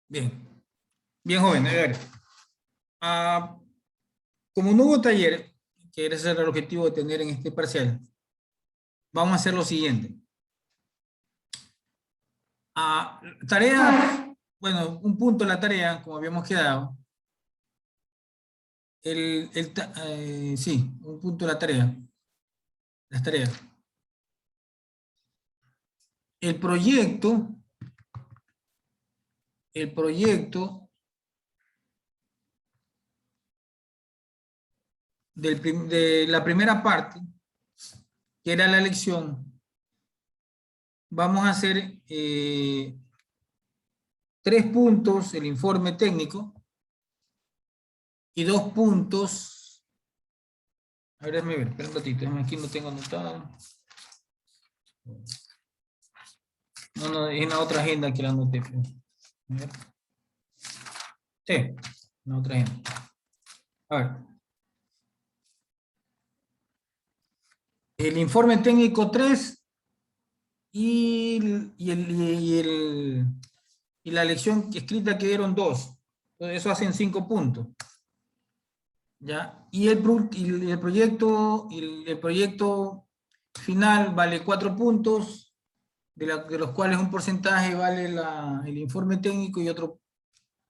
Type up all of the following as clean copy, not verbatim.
Bien, bien joven, a ver. Ah, como no hubo taller, que ese era el objetivo de tener en este parcial, vamos a hacer lo siguiente. Tarea, bueno, un punto de la tarea, como habíamos quedado. Sí, un punto de la tarea. Las tareas. El proyecto, el proyecto de la primera parte, que era la lección, vamos a hacer 3 puntos, el informe técnico, y 2 puntos. A ver, déjame ver, espera un ratito, aquí no tengo anotado. No, es en la otra agenda que la anoté. Sí, en la otra agenda. A ver. El informe técnico 3 y, y la lección escrita que dieron 2. Entonces, eso hacen 5 puntos. ¿Ya? Y el proyecto final vale 4 puntos, de los cuales un porcentaje vale el informe técnico y otro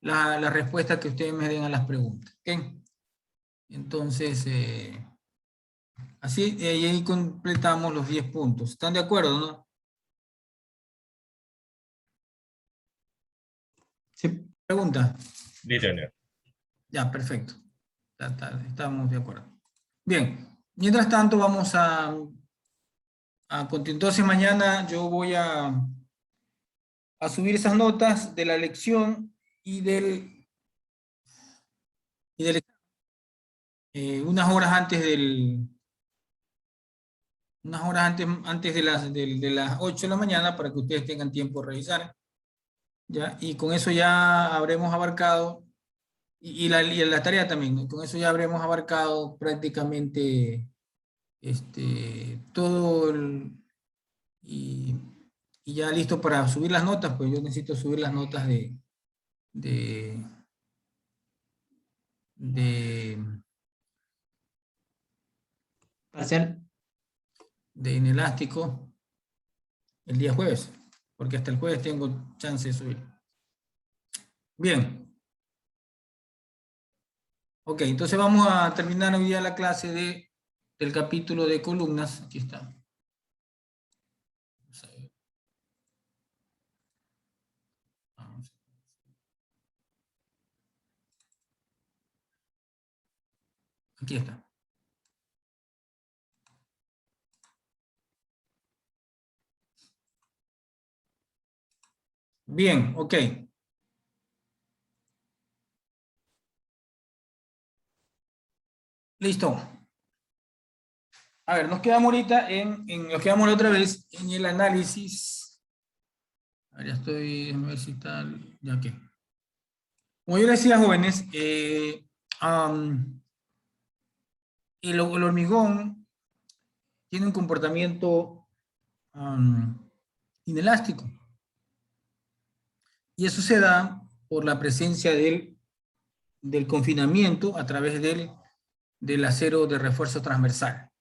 la respuesta que ustedes me den a las preguntas. ¿Okay? Entonces, así, y ahí completamos los 10 puntos. ¿Están de acuerdo, no? Sí. ¿Pregunta? Sí, señor. Ya, perfecto. Estamos de acuerdo. Bien, mientras tanto vamos a continuar. Entonces mañana yo voy a subir esas notas de la lección y unas horas antes antes de las 8 de la mañana para que ustedes tengan tiempo de revisar. ¿Ya? Y con eso ya habremos abarcado, y la tarea también, ¿no? Con eso ya habremos abarcado prácticamente todo y, y ya listo para subir las notas, pues yo necesito subir las notas de, de, Parcial. de Inelástico el día jueves, porque hasta el jueves tengo chance de subir. Bien. Ok, entonces vamos a terminar hoy día la clase del capítulo de columnas. Aquí está. Vamos a ver. Aquí está. Bien, ok. Listo. A ver, nos quedamos ahorita nos quedamos la otra vez en el análisis. A ver, ya estoy, déjame ver si está, ya que. Como yo les decía, jóvenes, el hormigón tiene un comportamiento inelástico. Y eso se da por la presencia del confinamiento a través del acero de refuerzo transversal.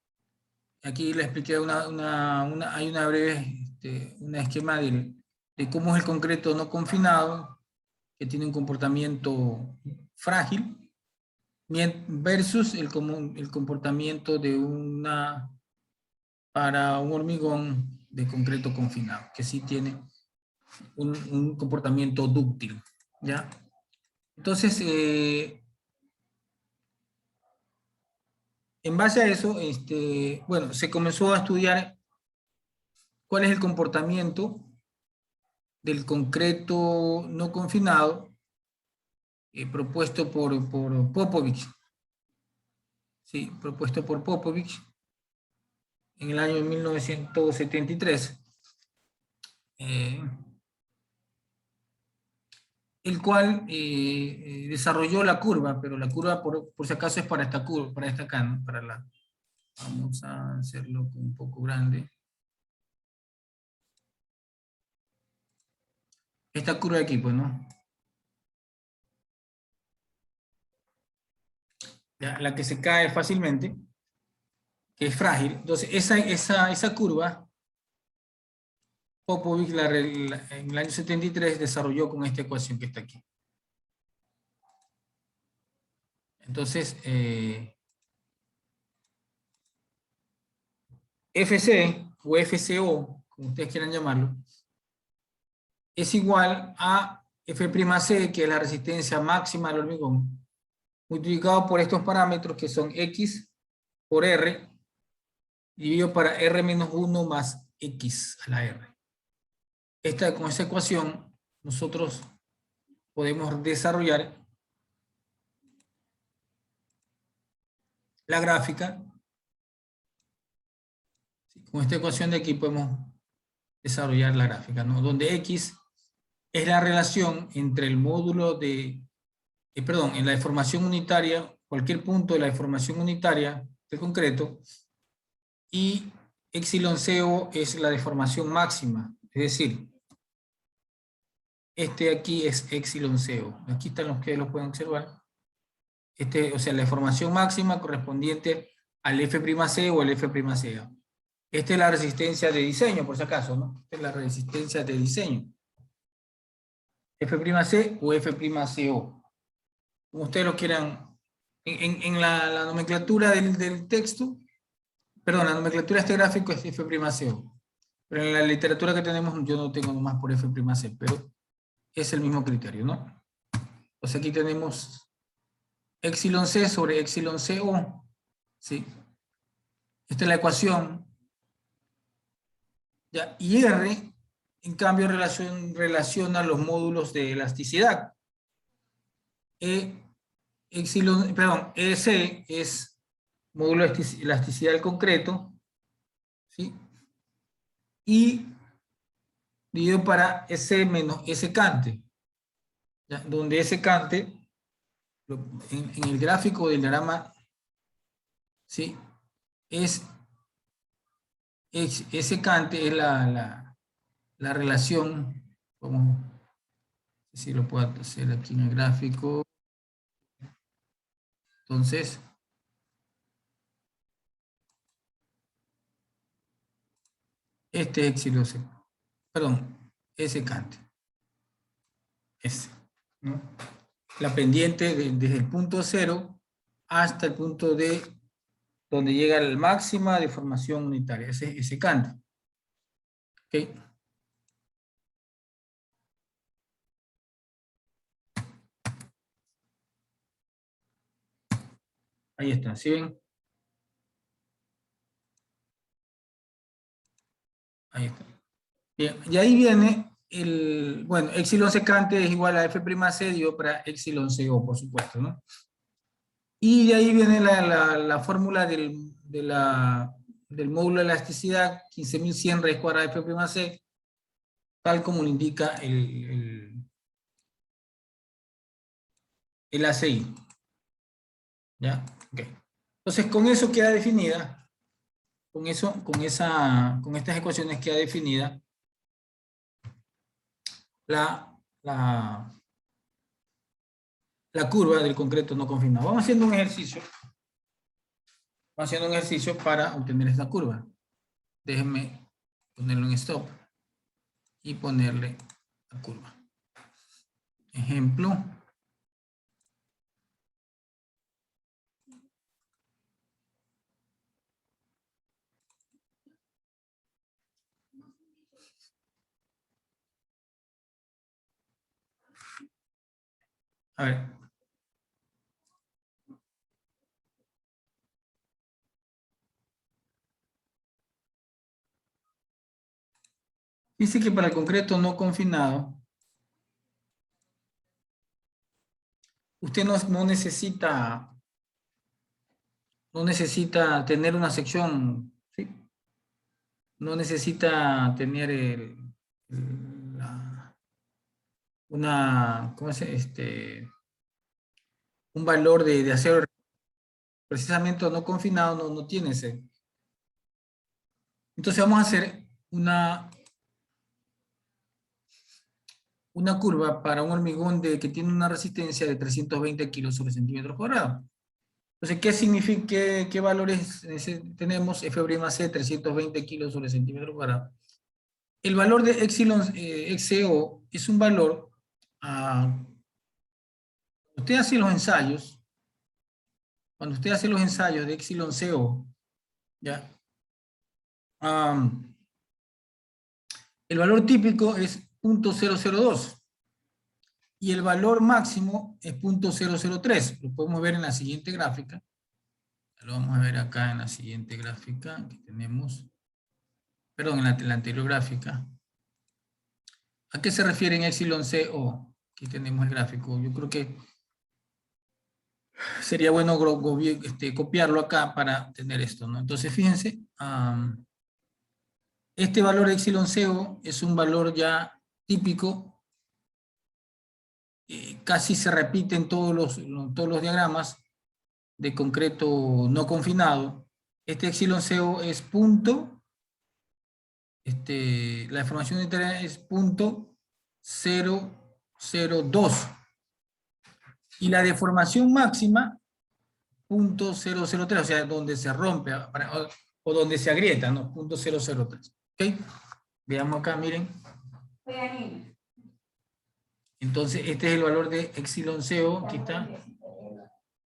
Aquí le expliqué hay una breve, un esquema de cómo es el concreto no confinado, que tiene un comportamiento frágil, versus el comportamiento para un hormigón de concreto confinado, que sí tiene un comportamiento dúctil, ¿ya? Entonces, en base a eso, bueno, se comenzó a estudiar cuál es el comportamiento del concreto no confinado propuesto por Popovich. Sí, propuesto por Popovich en el año 1973. El cual desarrolló la curva, pero la curva por si acaso es para esta curva, para esta acá, ¿no? Vamos a hacerlo un poco grande. Esta curva de aquí, pues, ¿no? ¿ya? La que se cae fácilmente, que es frágil. Entonces, esa curva, Popovic en el año 73 desarrolló con esta ecuación que está aquí. Entonces, FC o FCO, como ustedes quieran llamarlo, es igual a F'C, que es la resistencia máxima del hormigón, multiplicado por estos parámetros que son X por R, dividido para R menos 1 más X a la R. Con esta ecuación, nosotros podemos desarrollar la gráfica. Con esta ecuación de aquí podemos desarrollar la gráfica, ¿no? Donde X es la relación entre el módulo en la deformación unitaria, cualquier punto de la deformación unitaria del concreto, y epsilon CO es la deformación máxima, es decir, este aquí es epsilon CO. Aquí están los que lo pueden observar. O sea, la deformación máxima correspondiente al F'C o el F'Ca. Esta es la resistencia de diseño, por si acaso, ¿no? Esta es la resistencia de diseño. F'C o F'CO. Como ustedes lo quieran. En la nomenclatura del texto, perdón, la nomenclatura de este gráfico es F'CO. Pero en la literatura que tenemos, yo no tengo nomás por F'C, pero es el mismo criterio, ¿no? Entonces aquí tenemos epsilon C sobre epsilon CO, ¿sí? Esta es la ecuación. ¿Ya? Y R, en cambio, relaciona los módulos de elasticidad. EC es módulo de elasticidad del concreto, ¿sí? Y dividido para S menos S cante, ¿ya? Donde S cante, en el gráfico del diagrama, ¿sí? S cante es la relación, como si lo puedo hacer aquí en el gráfico. Entonces, este epsilon C, perdón, S cante. S, ¿no? La pendiente desde el punto 0 hasta el punto de donde llega la máxima deformación unitaria, ese cante. ¿Okay? Ahí está, ¿sí ven? Ahí está. Bien, y ahí viene bueno, epsilon secante es igual a F'C dividido para epsilon CO, por supuesto, ¿no? Y de ahí viene la fórmula del módulo de elasticidad, 15.100 raíz cuadrada de F'C, tal como lo indica el ACI. ¿Ya? Okay. Entonces, con eso queda definida, con estas ecuaciones queda definida la curva del concreto no confinado. Vamos haciendo un ejercicio. Vamos haciendo un ejercicio para obtener esta curva. Déjenme ponerlo en stop y ponerle la curva. Ejemplo. A ver. Dice que para el concreto no confinado, usted no necesita tener una sección, ¿sí? No necesita tener ¿cómo se un valor de acero, precisamente no confinado, no tiene ese. Entonces vamos a hacer una curva para un hormigón que tiene una resistencia de 320 kilos sobre centímetros cuadrados. Entonces, ¿qué significa, qué valores tenemos? F'(C) 320 kilos sobre centímetro cuadrado. El valor de epsilon XCO es un valor, usted hace los ensayos, cuando usted hace los ensayos de epsilon CO, ¿ya? El valor típico es 0.002 y el valor máximo es 0.003. Lo podemos ver en la siguiente gráfica. Lo vamos a ver acá en la siguiente gráfica que tenemos. Perdón, en la anterior gráfica. ¿A qué se refiere en epsilon CO? Aquí tenemos el gráfico. Yo creo que sería bueno copiarlo acá para tener esto, ¿no? Entonces, fíjense, este valor de epsilon CO es un valor ya típico, casi se repite en todos los diagramas de concreto no confinado. Este epsilon CO es la deformación interna es 0.002 y la deformación máxima 0.003, o sea, donde se rompe o donde se agrieta, ¿no? 0.003. ¿Ok? Veamos acá, miren. Entonces, este es el valor de epsilon CO, aquí está.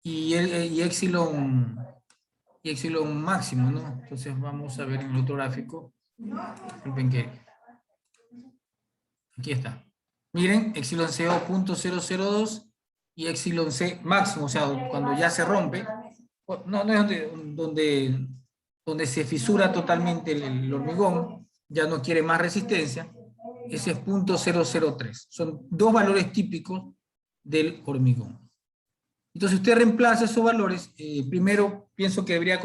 Y epsilon máximo, ¿no? Entonces, vamos a ver en el otro gráfico. Disculpen que... Aquí está. Miren, epsilon CO 0.002 y epsilon C máximo, o sea, cuando ya se rompe. No es donde se fisura totalmente el hormigón, ya no quiere más resistencia, ese es 0.003. Son dos valores típicos del hormigón. Entonces usted reemplaza esos valores, primero pienso que debería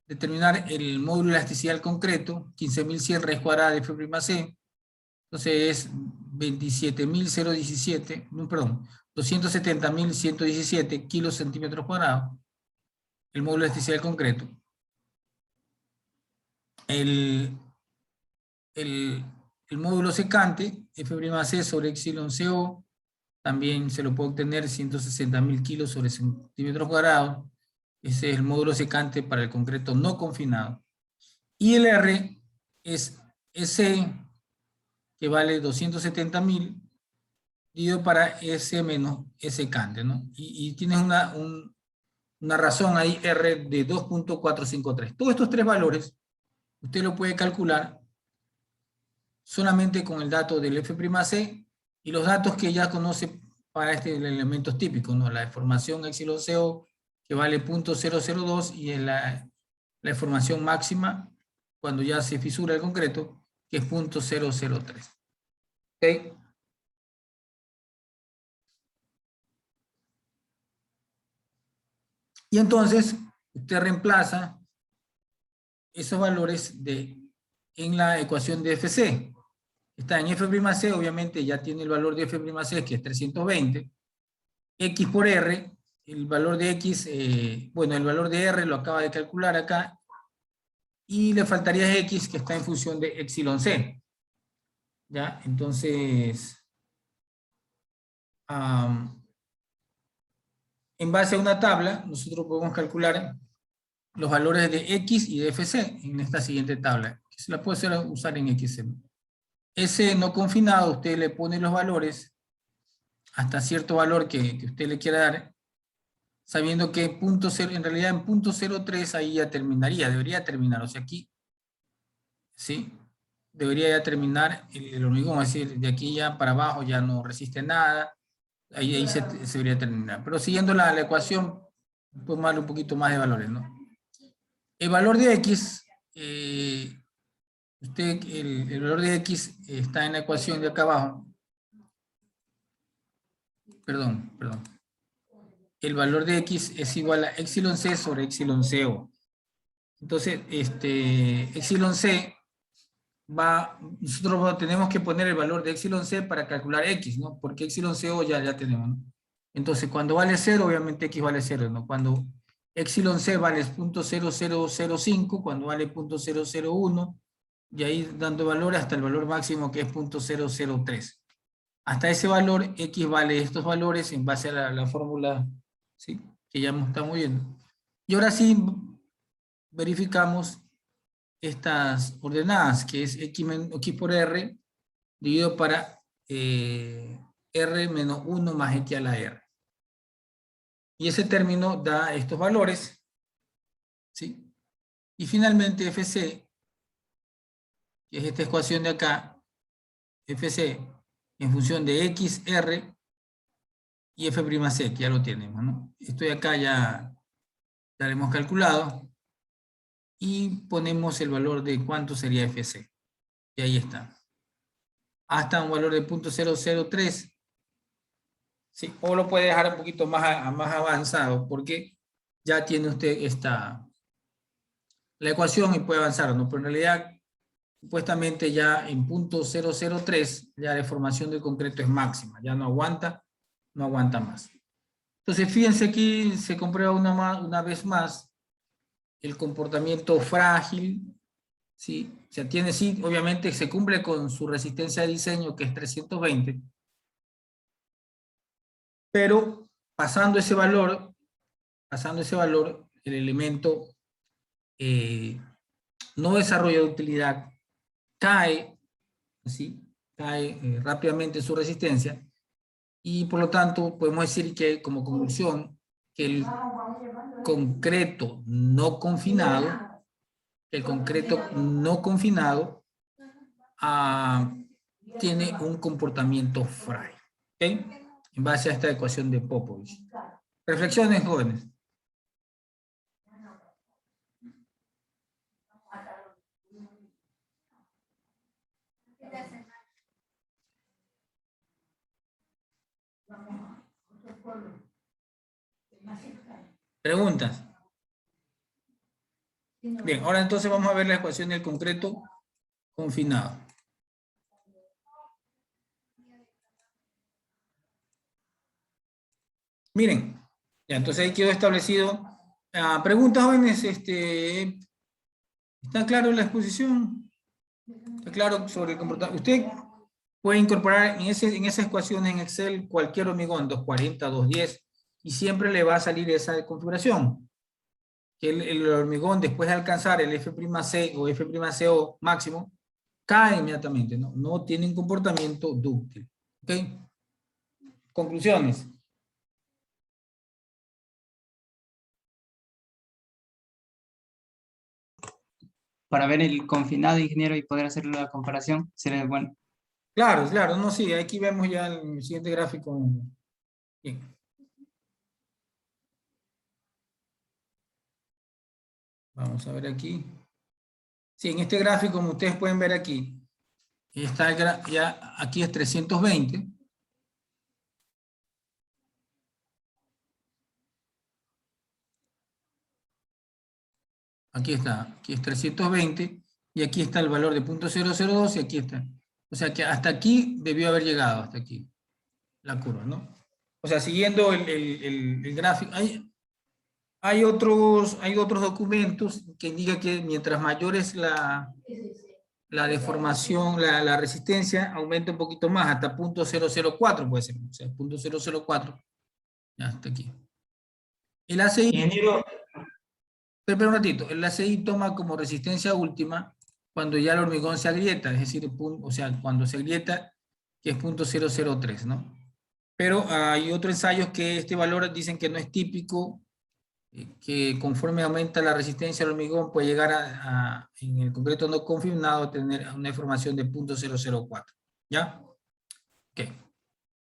determinar el módulo de elasticidad del concreto, 15.100 raíz cuadrada de F'(C), entonces es 27.017, perdón, 270.117 kilos centímetros cuadrados, el módulo de elasticidad del concreto. El módulo secante, F'(C) sobre epsilon CO, también se lo puede obtener 160.000 kilos sobre centímetros cuadrados. Ese es el módulo secante para el concreto no confinado. Y el R es S, que vale 270.000, dividido para S menos S cante, ¿no? Y tienes una razón ahí, R de 2.453. Todos estos tres valores, usted lo puede calcular solamente con el dato del F'(C) y los datos que ya conoce para elementos típicos, ¿no? La deformación epsilon CO, que vale 0.002, y la deformación máxima, cuando ya se fisura el concreto, que es 0.003. ¿Ok? Y entonces, usted reemplaza esos valores en la ecuación de FC. Está en F'(C), obviamente ya tiene el valor de F'(C), que es 320. X por R, el valor de X, bueno, el valor de R lo acaba de calcular acá, y le faltaría X, que está en función de epsilon C. ¿Ya? Entonces, en base a una tabla, nosotros podemos calcular los valores de X y de FC en esta siguiente tabla, que se la puede usar en XM. S no confinado, usted le pone los valores hasta cierto valor que usted le quiera dar, sabiendo que en realidad en 0.03 ahí ya terminaría, debería terminar, o sea aquí, ¿sí? Debería ya terminar el hormigón, es decir, de aquí ya para abajo ya no resiste nada, ahí se debería terminar. Pero siguiendo la ecuación, podemos darle un poquito más de valores, ¿no? El valor de X, el valor de X está en la ecuación de acá abajo. Perdón. El valor de X es igual a epsilon C sobre epsilon CO. Entonces, epsilon C nosotros tenemos que poner el valor de epsilon C para calcular X, ¿no? Porque epsilon CO ya tenemos, ¿no? Entonces, cuando vale 0, obviamente X vale 0, ¿no? Cuando epsilon C vale 0.0005, cuando vale 0.001, y ahí dando valor hasta el valor máximo, que es 0.003. Hasta ese valor, X vale estos valores en base a la fórmula, ¿sí? que ya estamos viendo. Y ahora sí verificamos estas ordenadas, que es x por r dividido para r menos 1 más x a la r. Y ese término da estos valores, ¿sí? Y finalmente FC, que es esta ecuación de acá, FC en función de XR y F'C, que ya lo tenemos, ¿no? Esto de acá ya lo hemos calculado y ponemos el valor de cuánto sería FC. Y ahí está. Hasta un valor de 0.003. Sí, o lo puede dejar un poquito más avanzado porque ya tiene usted la ecuación y puede avanzar, ¿no? Pero en realidad, supuestamente ya en 0.003 la deformación del concreto es máxima, ya no aguanta más. Entonces, fíjense aquí se comprueba una vez más el comportamiento frágil, ¿sí? O sea, sí, obviamente se cumple con su resistencia de diseño, que es 320, pero pasando ese valor, el elemento no desarrolla de utilidad, cae, ¿sí? Cae rápidamente su resistencia, y por lo tanto podemos decir que como conclusión que el concreto no confinado tiene un comportamiento frágil, ¿ok? En base a esta ecuación de Popovich. Reflexiones, jóvenes. Preguntas. Bien, ahora entonces vamos a ver la ecuación del concreto confinado. Miren, ya entonces ahí quedó establecido. Preguntas, jóvenes, ¿está claro la exposición? ¿Está claro sobre el comportamiento? Usted puede incorporar en esa ecuación en Excel cualquier hormigón, 240, 210, y siempre le va a salir esa configuración. Que el hormigón, después de alcanzar el F'C o F'Co máximo, cae inmediatamente, ¿no? No tiene un comportamiento dúctil. ¿Ok? Conclusiones. Para ver el confinado, ingeniero, y poder hacer la comparación, sería bueno. Claro, claro, no, sí, aquí vemos ya el siguiente gráfico. Bien. Vamos a ver aquí. Sí, en este gráfico, como ustedes pueden ver aquí, está ya aquí es 320. Aquí está, aquí es 320, y aquí está el valor de 0.002, y aquí está. O sea que hasta aquí debió haber llegado, hasta aquí, la curva, ¿no? O sea, siguiendo el gráfico, hay otros documentos que indican que mientras mayor es la deformación, la resistencia, aumenta un poquito más, hasta 0.004 puede ser, o sea, 0.004, ya hasta aquí. El ACI, Ingeniero, espera un ratito, el ACI toma como resistencia última cuando ya el hormigón se agrieta, es decir, o sea, cuando se agrieta, que es 0.003, ¿no? Pero hay otros ensayos que este valor dicen que no es típico, que conforme aumenta la resistencia al hormigón puede llegar en el concreto no confirmado, a tener una deformación de 0.004, ¿ya? Ok.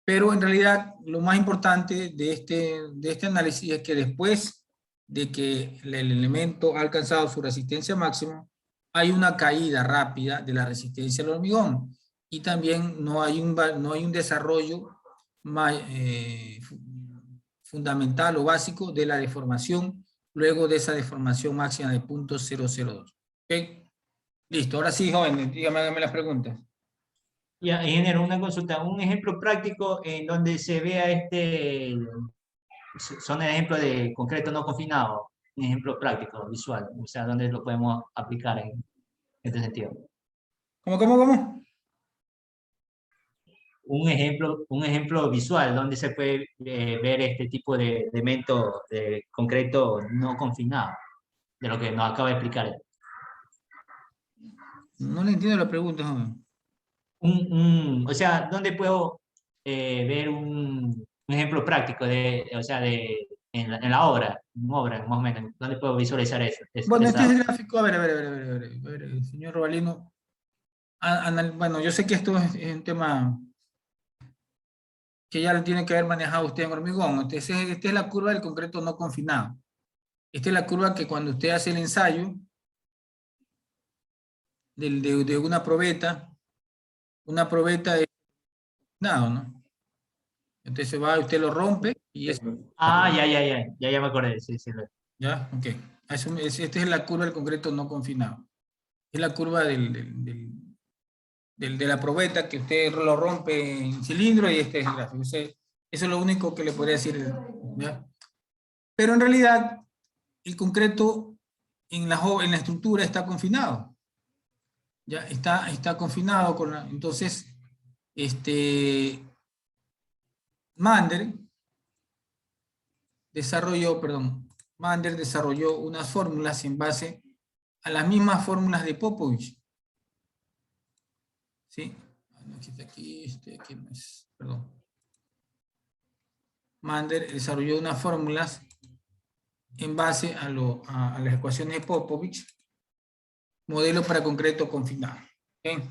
Pero en realidad lo más importante de este análisis es que después de que el elemento ha alcanzado su resistencia máxima, hay una caída rápida de la resistencia al hormigón, y también no hay un desarrollo fundamental o básico de la deformación luego de esa deformación máxima de 0.002. ¿Ok? Listo, ahora sí, jóvenes, díganme las preguntas. ya, ingeniero, una consulta, un ejemplo práctico en donde se vea son ejemplos de concreto no confinado, un ejemplo práctico, visual, o sea, donde lo podemos aplicar en este sentido. ¿Cómo? un ejemplo visual donde se puede ver este tipo de elemento de concreto no confinado, de lo que nos acaba de explicar. No le entiendo la pregunta, joven. O sea, ¿dónde puedo ver un ejemplo práctico o sea, en la obra, más o menos? ¿Dónde puedo visualizar eso? Bueno, este es el gráfico. A ver, a ver, señor Robalino. Bueno, yo sé que esto es un tema que ya lo tiene que haber manejado usted en hormigón. Esta es la curva del concreto no confinado. Esta es la curva que cuando usted hace el ensayo de una probeta es confinado, ¿no? Entonces va, usted lo rompe y es... Ah, ya me acordé, sí, sí. ¿Ya? Ok. Esta es la curva del concreto no confinado. Es la curva de la probeta que usted lo rompe en cilindro y este es el gráfico. Eso es lo único que le podría decir, ¿ya? Pero en realidad el concreto en la estructura está confinado. Ya está confinado entonces Mander desarrolló unas fórmulas en base a las mismas fórmulas de Popovich. ¿Sí? Aquí no es, perdón. Mander desarrolló unas fórmulas en base a las ecuaciones de Popovich, modelo para concreto confinado. ¿Okay?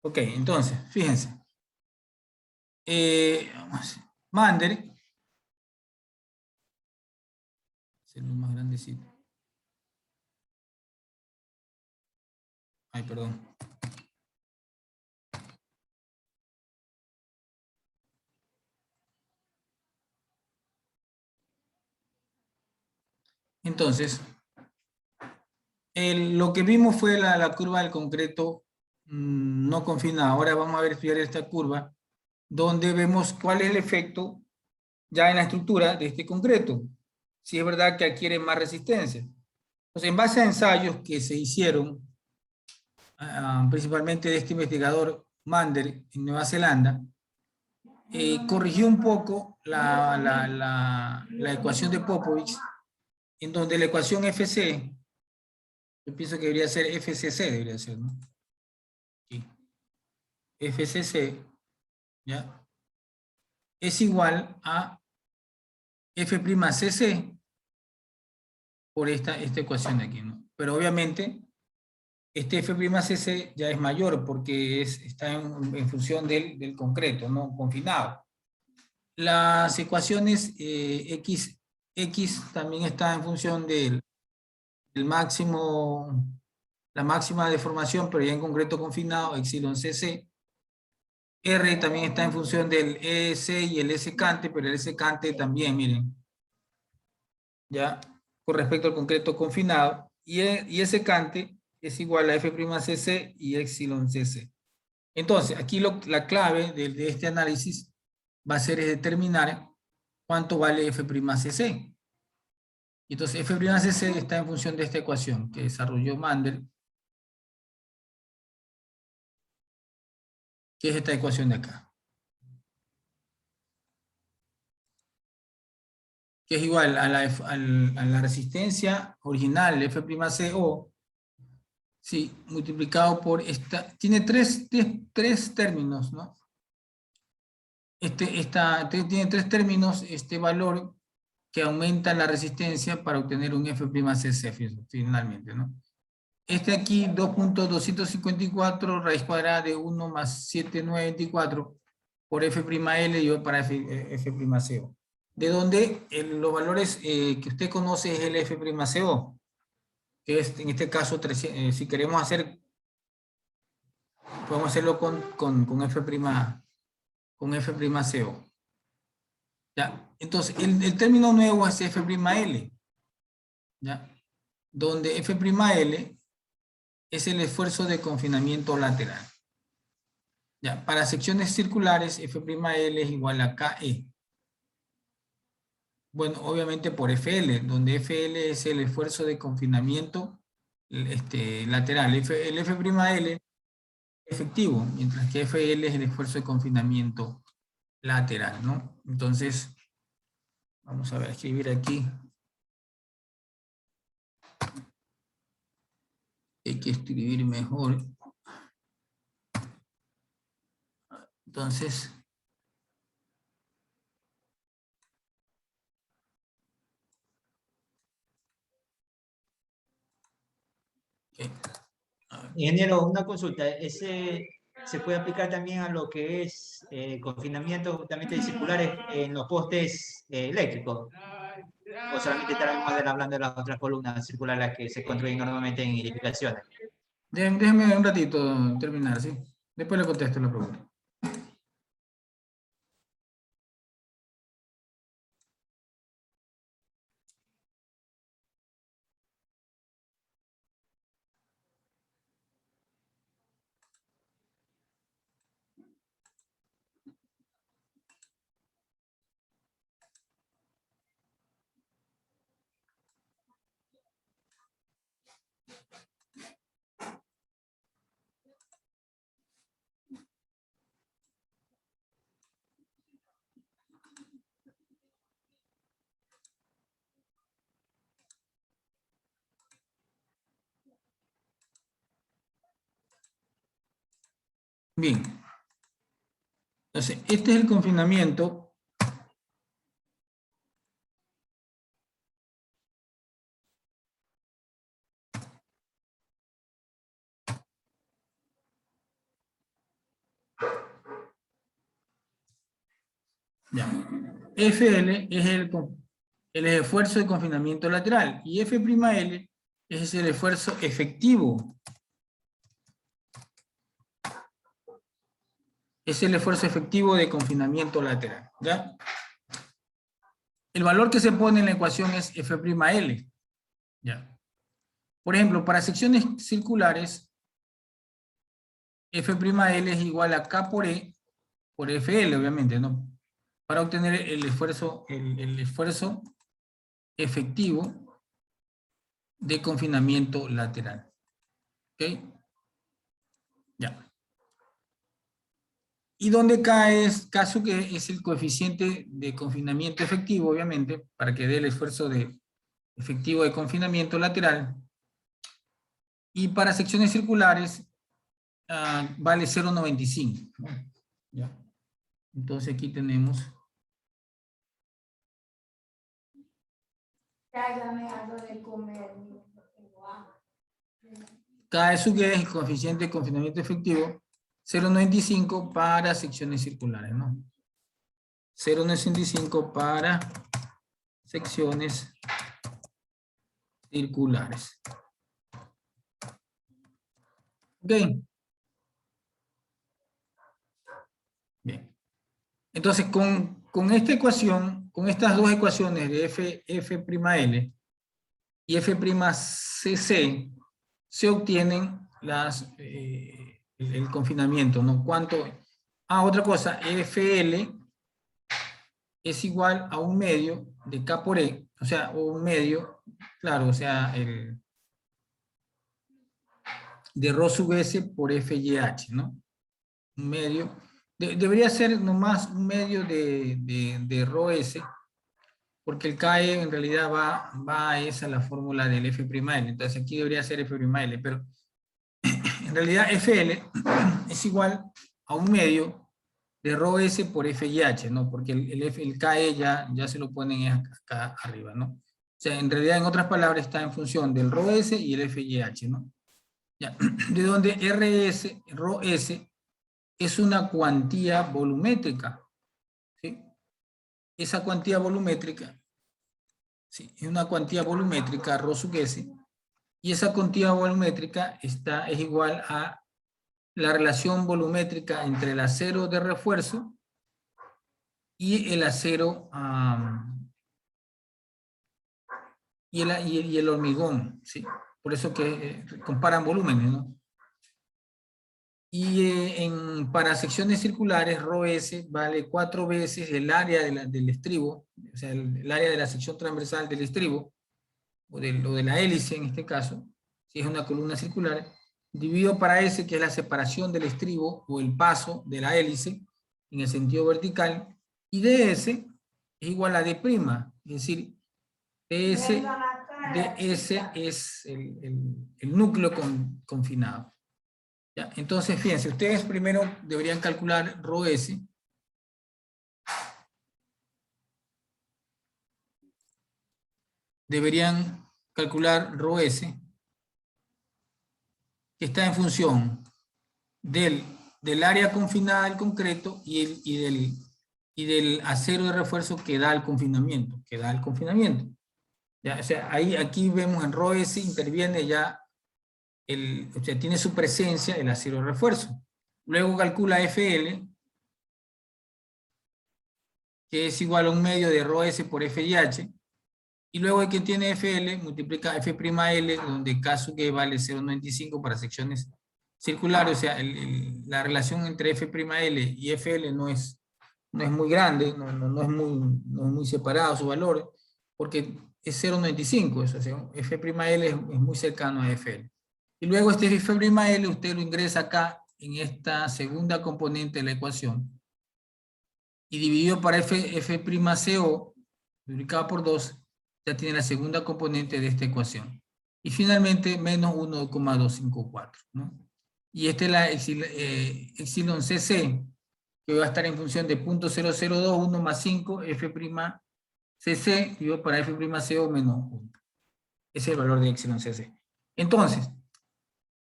Ok, entonces, fíjense. Mander, hacerlo más grandecito. Ay, perdón. Entonces, lo que vimos fue la curva del concreto no confinado. Ahora vamos a estudiar esta curva, donde vemos cuál es el efecto ya en la estructura de este concreto. Si es verdad que adquiere más resistencia. Entonces, en base a ensayos que se hicieron, principalmente de este investigador Mander en Nueva Zelanda, corrigió un poco la ecuación de Popovich, en donde la ecuación FC, yo pienso que debería ser FCC, debería ser, ¿no? Aquí. FCC, ¿ya? Es igual a F'CC por esta ecuación de aquí, ¿no? Pero obviamente, este F'CC ya es mayor porque está en función del concreto, ¿no? Confinado. Las ecuaciones X también está en función del máximo, la máxima deformación, pero ya en concreto confinado, epsilon CC. R también está en función del EC y el S cante, pero el S cante también, miren, ya con respecto al concreto confinado, y S cante es igual a F'CC y epsilon CC. Entonces, aquí la clave de este análisis va a ser determinar cuánto vale F'CC. Entonces, F'CC está en función de esta ecuación que desarrolló Mander, que es esta ecuación de acá. Que es igual a la resistencia original, F'CO, sí, multiplicado por esta, tiene tres términos, ¿no? Tiene tres términos, este valor que aumenta la resistencia para obtener un F'CC finalmente, ¿no? Este aquí, 2.254 raíz cuadrada de 1 más 7,924 por F'L y para F'CO. De donde los valores que usted conoce es el F'CO, que es en este caso, si queremos hacer, podemos hacerlo con F'CO. ¿Ya? Entonces, el término nuevo es F'L, ¿ya? Donde F'L es el esfuerzo de confinamiento lateral. Ya, para secciones circulares, F'L es igual a KE. Bueno, obviamente por FL, donde FL es el esfuerzo de confinamiento lateral. El F'L efectivo, mientras que FL es el esfuerzo de confinamiento lateral, ¿no? Entonces, vamos a ver, escribir aquí. Hay que escribir mejor. Entonces, okay. Ingeniero, una consulta. ¿Ese se puede aplicar también a lo que es confinamiento justamente circulares en los postes eléctricos? ¿O solamente estaremos hablando de las otras columnas circulares que se construyen normalmente en edificaciones? Déjeme un ratito terminar, ¿sí? Después le contesto la pregunta. Bien. Entonces, este es el confinamiento. Ya. FL es el esfuerzo de confinamiento lateral y F'L es el esfuerzo efectivo. Es el esfuerzo efectivo de confinamiento lateral, ¿ya? El valor que se pone en la ecuación es F'L, ¿ya? Por ejemplo, para secciones circulares, F'L es igual a K por E por FL, obviamente, ¿no? Para obtener el esfuerzo efectivo de confinamiento lateral. ¿Ok? Ya. Y donde K sub es el coeficiente de confinamiento efectivo, obviamente, para que dé el esfuerzo efectivo de confinamiento lateral. Y para secciones circulares, vale 0,95. ¿No? ¿Ya? Entonces aquí tenemos... K sub es el coeficiente de confinamiento efectivo, 0,95 para secciones circulares, ¿no? 0,95 para secciones circulares. Ok. Bien. Entonces, con esta ecuación, con estas dos ecuaciones de F'L y F'CC, se obtienen el confinamiento, ¿no? ¿Cuánto? Otra cosa, FL es igual a un medio de K por E, o sea, un medio, claro, o sea, de Rho sub S por FYH, ¿no? Un medio, debería ser nomás un medio de Rho S, porque el KE en realidad va a esa la fórmula del F'L, entonces aquí debería ser F'L, pero en realidad FL es igual a un medio de Rho S por FYH, ¿no? Porque el KE ya se lo ponen acá arriba, ¿no? O sea, en realidad, en otras palabras, está en función del Rho S y el FYH, ¿no? Ya. De donde Rho S es una cuantía volumétrica, ¿sí? Esa cuantía volumétrica, sí, es una cuantía volumétrica, Rho sub S, y esa cuantía volumétrica es igual a la relación volumétrica entre el acero de refuerzo y el acero y el hormigón, ¿sí? Por eso que comparan volúmenes, ¿no? para secciones circulares, ρS vale 4 veces el área del estribo, o sea, el área de la sección transversal del estribo, o de la hélice en este caso, si es una columna circular, dividido para S, que es la separación del estribo o el paso de la hélice en el sentido vertical, y DS es igual a D', es decir, DS es el núcleo confinado. ¿Ya? Entonces, fíjense, ustedes primero deberían calcular ρS. Deberían calcular ρS, que está en función del área confinada del concreto y del acero de refuerzo que da el confinamiento. ¿Ya? O sea, aquí vemos en ρS interviene ya o sea, tiene su presencia el acero de refuerzo. Luego calcula FL, que es igual a un medio de ρS por FIH, y luego el que tiene FL multiplica F'L, donde caso que vale 0,95 para secciones circulares, o sea, la relación entre F'L y FL no es muy grande, no es muy separado su valor, porque es 0,95, o sea, F'L es muy cercano a FL. Y luego este F'L usted lo ingresa acá en esta segunda componente de la ecuación, y dividido para F'CO, multiplicado por 2, ya tiene la segunda componente de esta ecuación. Y finalmente, menos 1,254, ¿no? Y esta es la epsilon CC, que va a estar en función de 0.0021 más 5 F'CC, dividido para F'CO menos 1. Ese es el valor de epsilon CC. Entonces,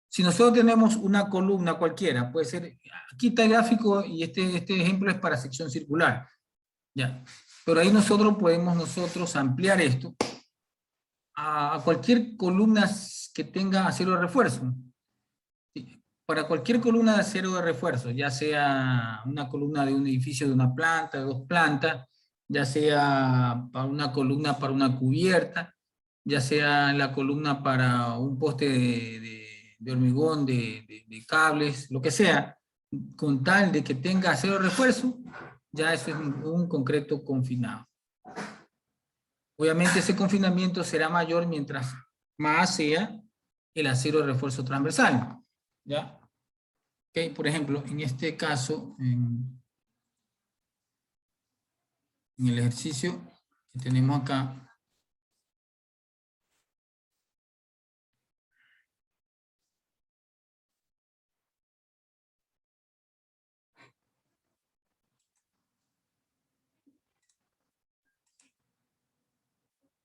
si nosotros tenemos una columna cualquiera, puede ser, aquí está el gráfico y este ejemplo es para sección circular, ¿ya? Pero ahí podemos ampliar esto a cualquier columna que tenga acero de refuerzo. Para cualquier columna de acero de refuerzo, ya sea una columna de un edificio de una planta, de 2 plantas, ya sea para una columna para una cubierta, ya sea la columna para un poste de hormigón, de cables, lo que sea, con tal de que tenga acero de refuerzo, ya eso es un concreto confinado. Obviamente ese confinamiento será mayor mientras más sea el acero de refuerzo transversal, ¿ya? Okay, por ejemplo, en este caso, en el ejercicio que tenemos acá,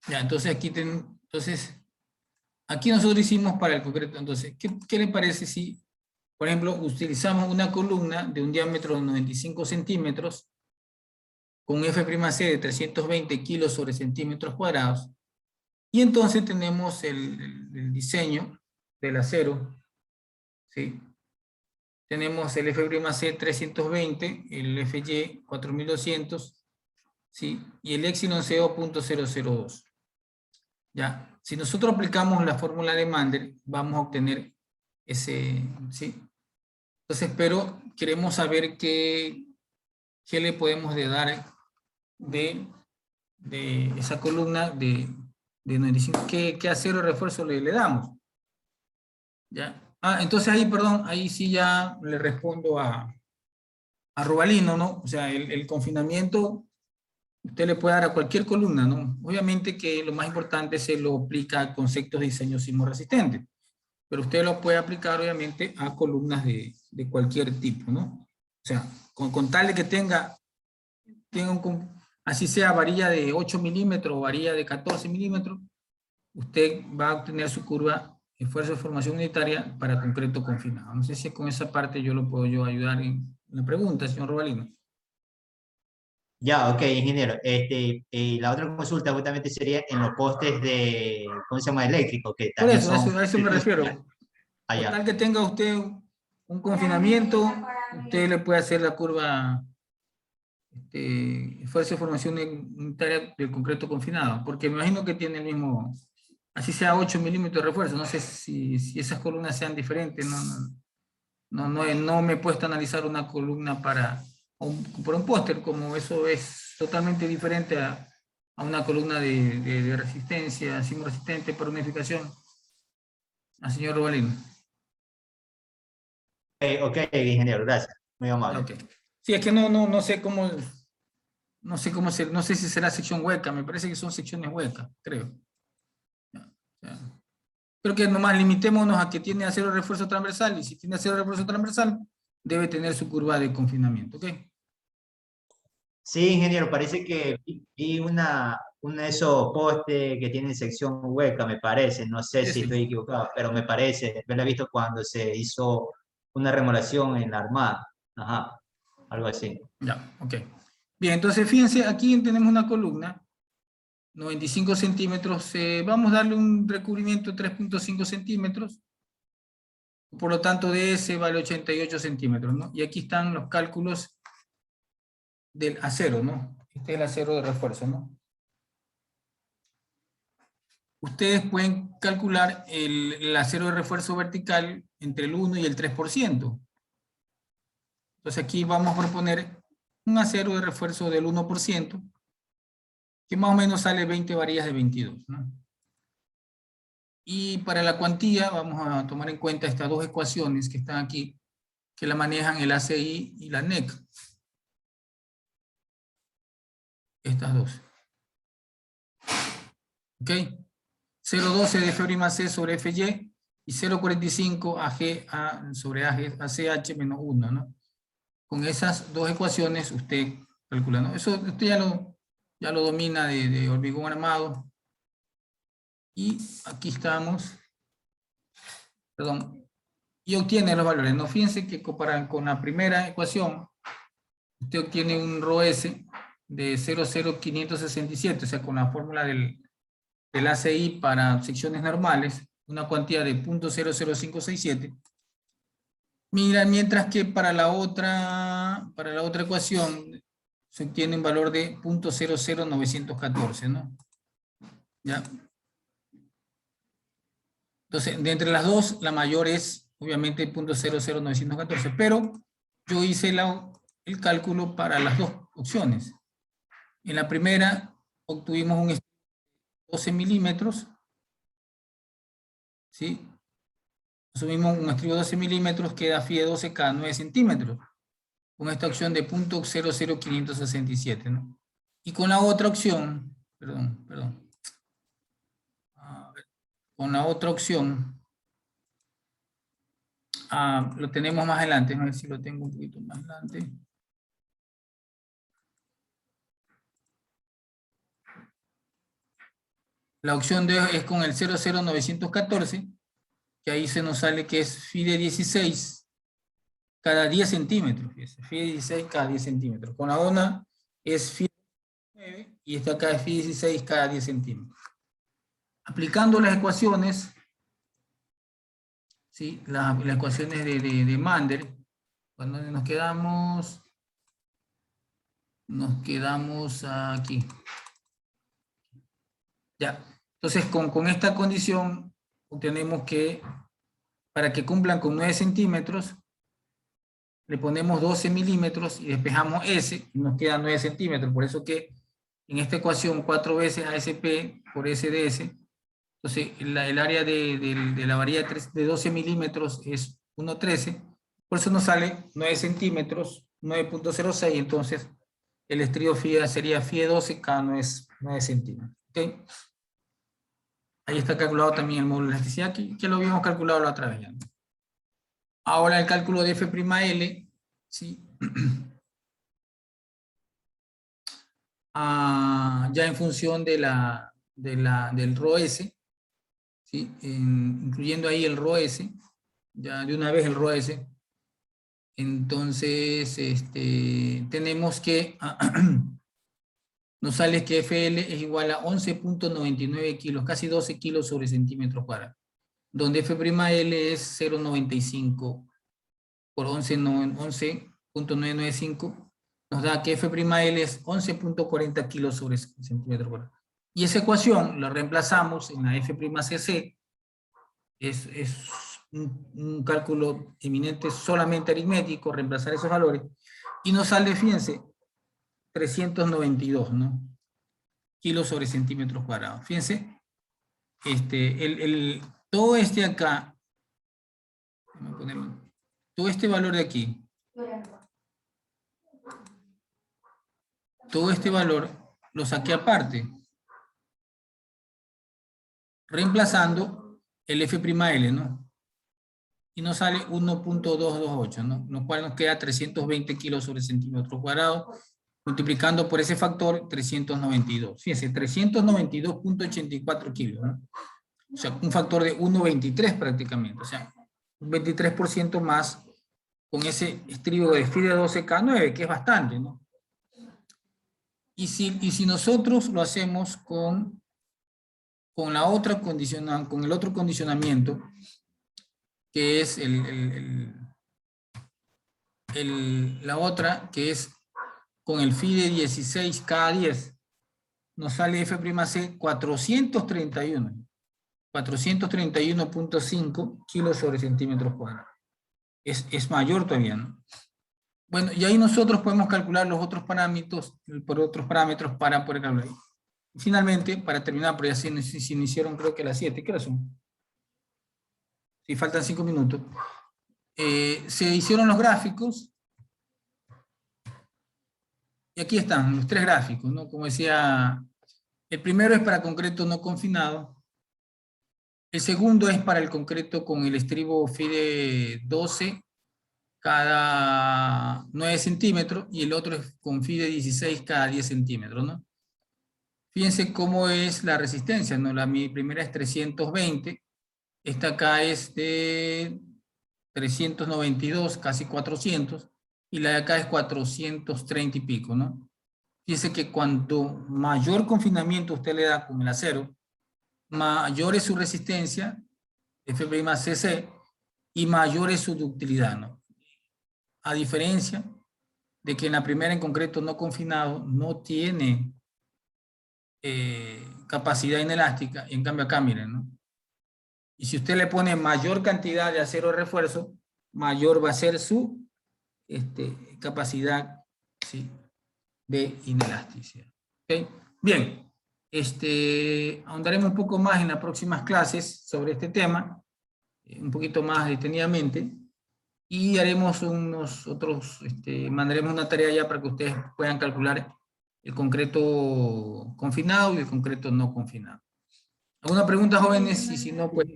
ya, entonces aquí nosotros hicimos para el concreto. Entonces, ¿qué le parece si, por ejemplo, utilizamos una columna de un diámetro de 95 centímetros con un F'C de 320 kilos sobre centímetros cuadrados, y entonces tenemos el diseño del acero, ¿sí? Tenemos el F'C 320, el FY 4200, ¿sí? Y el epsilon CO .002. ¿Ya? Si nosotros aplicamos la fórmula de Mander, vamos a obtener ese, ¿sí? Entonces, pero queremos saber qué le podemos dar de esa columna de 95, qué acero de refuerzo le damos. ¿Ya? Entonces ahí, perdón, ahí sí ya le respondo a Rubalino, ¿no? O sea, el confinamiento usted le puede dar a cualquier columna, ¿no? Obviamente que lo más importante se lo aplica a conceptos de diseño sismorresistente, pero usted lo puede aplicar obviamente a columnas de cualquier tipo, ¿no? O sea, con tal de que tenga así sea varilla de 8 milímetros o varilla de 14 milímetros, usted va a obtener su curva de fuerza de formación unitaria para concreto confinado. No sé si con esa parte yo lo puedo ayudar en la pregunta, señor Rubalino. Ya, ok, ingeniero. La otra consulta justamente sería en los postes de, ¿cómo se llama? Eléctricos, que Por también eso, a eso me refiero. Con tal que tenga usted un confinamiento, usted le puede hacer la curva fuerza de formación unitaria del concreto confinado, porque me imagino que tiene el mismo, así sea 8 milímetros de refuerzo, no sé si esas columnas sean diferentes, no. No me he puesto a analizar una columna por un póster, como eso es totalmente diferente a una columna de resistencia, sismo resistente por unificación. Al señor Robalino. Ok, ingeniero, gracias. Muy amable. Okay. Sí, es que no sé cómo, no sé si será sección hueca, me parece que son secciones huecas, creo. Ya. Creo que nomás limitémonos a que tiene acero de refuerzo transversal, y si tiene acero de refuerzo transversal, debe tener su curva de confinamiento, ¿ok? Sí, ingeniero, parece que vi una de esos postes que tienen sección hueca, me parece. No sé Sí, si sí. estoy equivocado, pero me parece. Yo lo he visto cuando se hizo una remodelación en la Armada. Ajá, algo así. Ya, ok. Bien, entonces fíjense, aquí tenemos una columna, 95 centímetros, vamos a darle un recubrimiento de 3.5 centímetros, por lo tanto DS vale 88 centímetros, ¿no? Y aquí están los cálculos del acero, ¿no? Este es el acero de refuerzo, ¿no? Ustedes pueden calcular el acero de refuerzo vertical entre el 1 y el 3%. Entonces aquí vamos a proponer un acero de refuerzo del 1%, que más o menos sale 20 varillas de 22, ¿no? Y para la cuantía vamos a tomar en cuenta estas dos ecuaciones que están aquí, que la manejan el ACI y la NEC. Estas dos. ¿Ok? 0,12 de F' sobre Fy y 0,45 AG sobre ACH menos 1, ¿no? Con esas dos ecuaciones usted calcula, ¿no? Eso usted ya lo domina de hormigón armado. Y aquí estamos, perdón, y obtiene los valores, ¿no? Fíjense que comparan con la primera ecuación, usted obtiene un ρS de 0,0567, o sea, con la fórmula del ACI para secciones normales, una cuantía de 0.00567. Mira, mientras que para la otra ecuación se obtiene un valor de 0.00914, ¿no? ¿Ya? Entonces, de entre las dos, la mayor es obviamente 0.00914, pero yo hice el cálculo para las dos opciones. En la primera obtuvimos un 12 milímetros, ¿sí? Asumimos un estribo de 12 milímetros que da Φ 12 cada 9 centímetros, con esta opción de 0.00567, ¿no? Y con la otra opción, con la otra opción, lo tenemos más adelante, a ver si lo tengo un poquito más adelante. La opción D es con el 00914, que ahí se nos sale que es Φ de 16 cada 10 centímetros. Φ de 16 cada 10 centímetros. Con la ONA es Φ de 9 y esta acá es Φ de 16 cada 10 centímetros. Aplicando las ecuaciones, ¿sí? Las ecuaciones de Mander, cuando nos quedamos aquí. Ya. Entonces, con esta condición, obtenemos que para que cumplan con 9 centímetros, le ponemos 12 milímetros y despejamos S, y nos queda 9 centímetros. Por eso que en esta ecuación 4 veces ASP por SDS, entonces el área de la varilla de 12 milímetros es 1,13, por eso nos sale 9 centímetros, 9.06, entonces el estribo FIA sería Φ 12 cada 9 centímetros. ¿Okay? Ahí está calculado también el módulo de elasticidad, que lo habíamos calculado la otra vez. ¿No? Ahora el cálculo de F'L, ¿sí? Ya en función del ρS, ¿sí? Incluyendo ahí el ρS, ya de una vez el ρS. Entonces, tenemos que, nos sale que FL es igual a 11.99 kilos, casi 12 kilos sobre centímetro cuadrado, donde F'L es 0.95 por 11.995, nos da que F'L es 11.40 kilos sobre centímetro cuadrado. Y esa ecuación la reemplazamos en la F'CC, es un cálculo eminente solamente aritmético, reemplazar esos valores, y nos sale, fíjense, 392, ¿no? Kilos sobre centímetros cuadrados. Fíjense, todo este acá, vamos a ponerlo, todo este valor de aquí, todo este valor lo saqué aparte, reemplazando el F'L, ¿no? Y nos sale 1.228, ¿no? Lo cual nos queda 320 kilos sobre centímetros cuadrados, multiplicando por ese factor 392. Fíjense, 392.84 kilos, ¿no? O sea, un factor de 1.23 prácticamente, o sea, un 23% más con ese estribo de FIDE 12K9, que es bastante, ¿no? Y si nosotros lo hacemos con la otra con el otro condicionamiento, que es la otra, que es con el FIDE 16K10, nos sale F'C 431.5 kilos sobre centímetros cuadrados. Es mayor todavía, ¿no? Bueno, y ahí nosotros podemos calcular los otros parámetros, para poder calcular. Finalmente, para terminar, porque ya se iniciaron creo que a las 7, ¿qué hora son? Si faltan 5 minutos. Se hicieron los gráficos, y aquí están los 3 gráficos, ¿no? Como decía, el primero es para concreto no confinado, el segundo es para el concreto con el estribo FIDE 12 cada 9 centímetros, y el otro es con FIDE 16 cada 10 centímetros, ¿no? Fíjense cómo es la resistencia, ¿no? Mi primera es 320, esta acá es de 392, casi 400, y la de acá es 430 y pico, ¿no? Fíjense que cuanto mayor confinamiento usted le da con el acero, mayor es su resistencia, F'C, y mayor es su ductilidad, ¿no? A diferencia de que en la primera en concreto no confinado no tiene capacidad inelástica, y en cambio acá miren, ¿no? Y si usted le pone mayor cantidad de acero de refuerzo, mayor va a ser su capacidad, ¿sí?, de inelasticidad. ¿Okay? Bien, ahondaremos un poco más en las próximas clases sobre este tema, un poquito más detenidamente, y haremos mandaremos una tarea ya para que ustedes puedan calcular el concreto confinado y el concreto no confinado. ¿Alguna pregunta, jóvenes? Y si no, pues...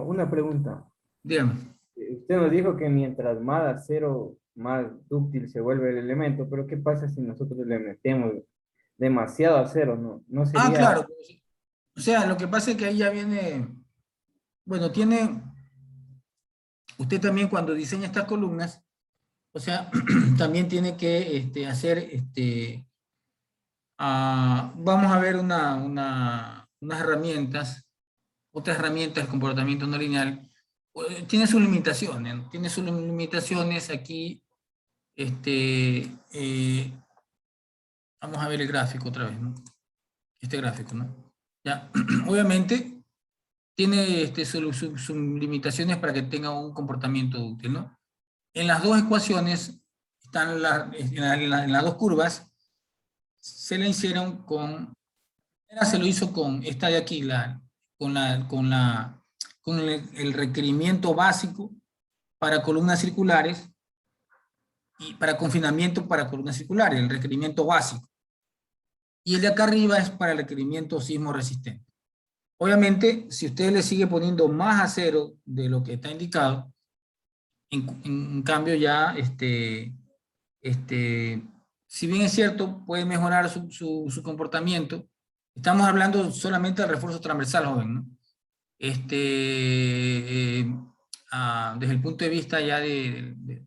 Una pregunta. Dígame. Usted nos dijo que mientras más acero, más dúctil se vuelve el elemento, pero ¿qué pasa si nosotros le metemos demasiado acero? ¿No sería... Ah, claro. O sea, lo que pasa es que ahí ya viene... Bueno, usted también cuando diseña estas columnas, o sea, también tiene que hacer... vamos a ver unas herramientas, otras herramientas del comportamiento no lineal. Tiene sus limitaciones, ¿no? Tiene sus limitaciones aquí. Vamos a ver el gráfico otra vez, ¿no? Este gráfico, ¿no? Ya, obviamente tiene sus limitaciones para que tenga un comportamiento útil, ¿no? En las dos ecuaciones, están en las dos curvas, se la hicieron se lo hizo con esta de aquí, con el requerimiento básico para columnas circulares y para confinamiento para columnas circulares, el requerimiento básico. Y el de acá arriba es para el requerimiento sismo resistente. Obviamente, si usted le sigue poniendo más acero de lo que está indicado, en cambio ya, si bien es cierto, puede mejorar su comportamiento. Estamos hablando solamente del refuerzo transversal, joven, ¿no? Desde el punto de vista ya del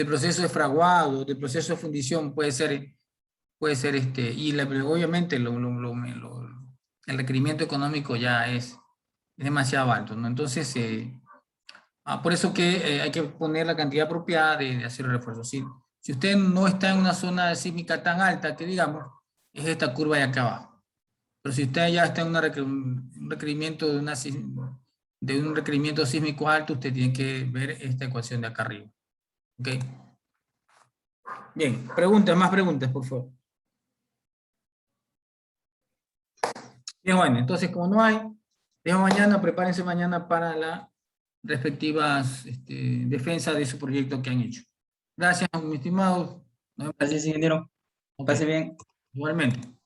proceso de fraguado, del proceso de fundición, puede ser y obviamente el requerimiento económico ya es demasiado alto, ¿no? Entonces, por eso que hay que poner la cantidad apropiada de acero de refuerzo. Si usted no está en una zona sísmica tan alta, que digamos, es esta curva de acá abajo. Pero si usted ya está en un requerimiento de un requerimiento sísmico alto, usted tiene que ver esta ecuación de acá arriba. ¿Ok? Bien, preguntas, más preguntas, por favor. Bien, bueno, entonces como no hay, mañana, prepárense mañana para la respectivas defensa de su proyecto que han hecho. Gracias, mis estimados. Nos vemos. Gracias, ingeniero. Ok, Pase bien. igualmente.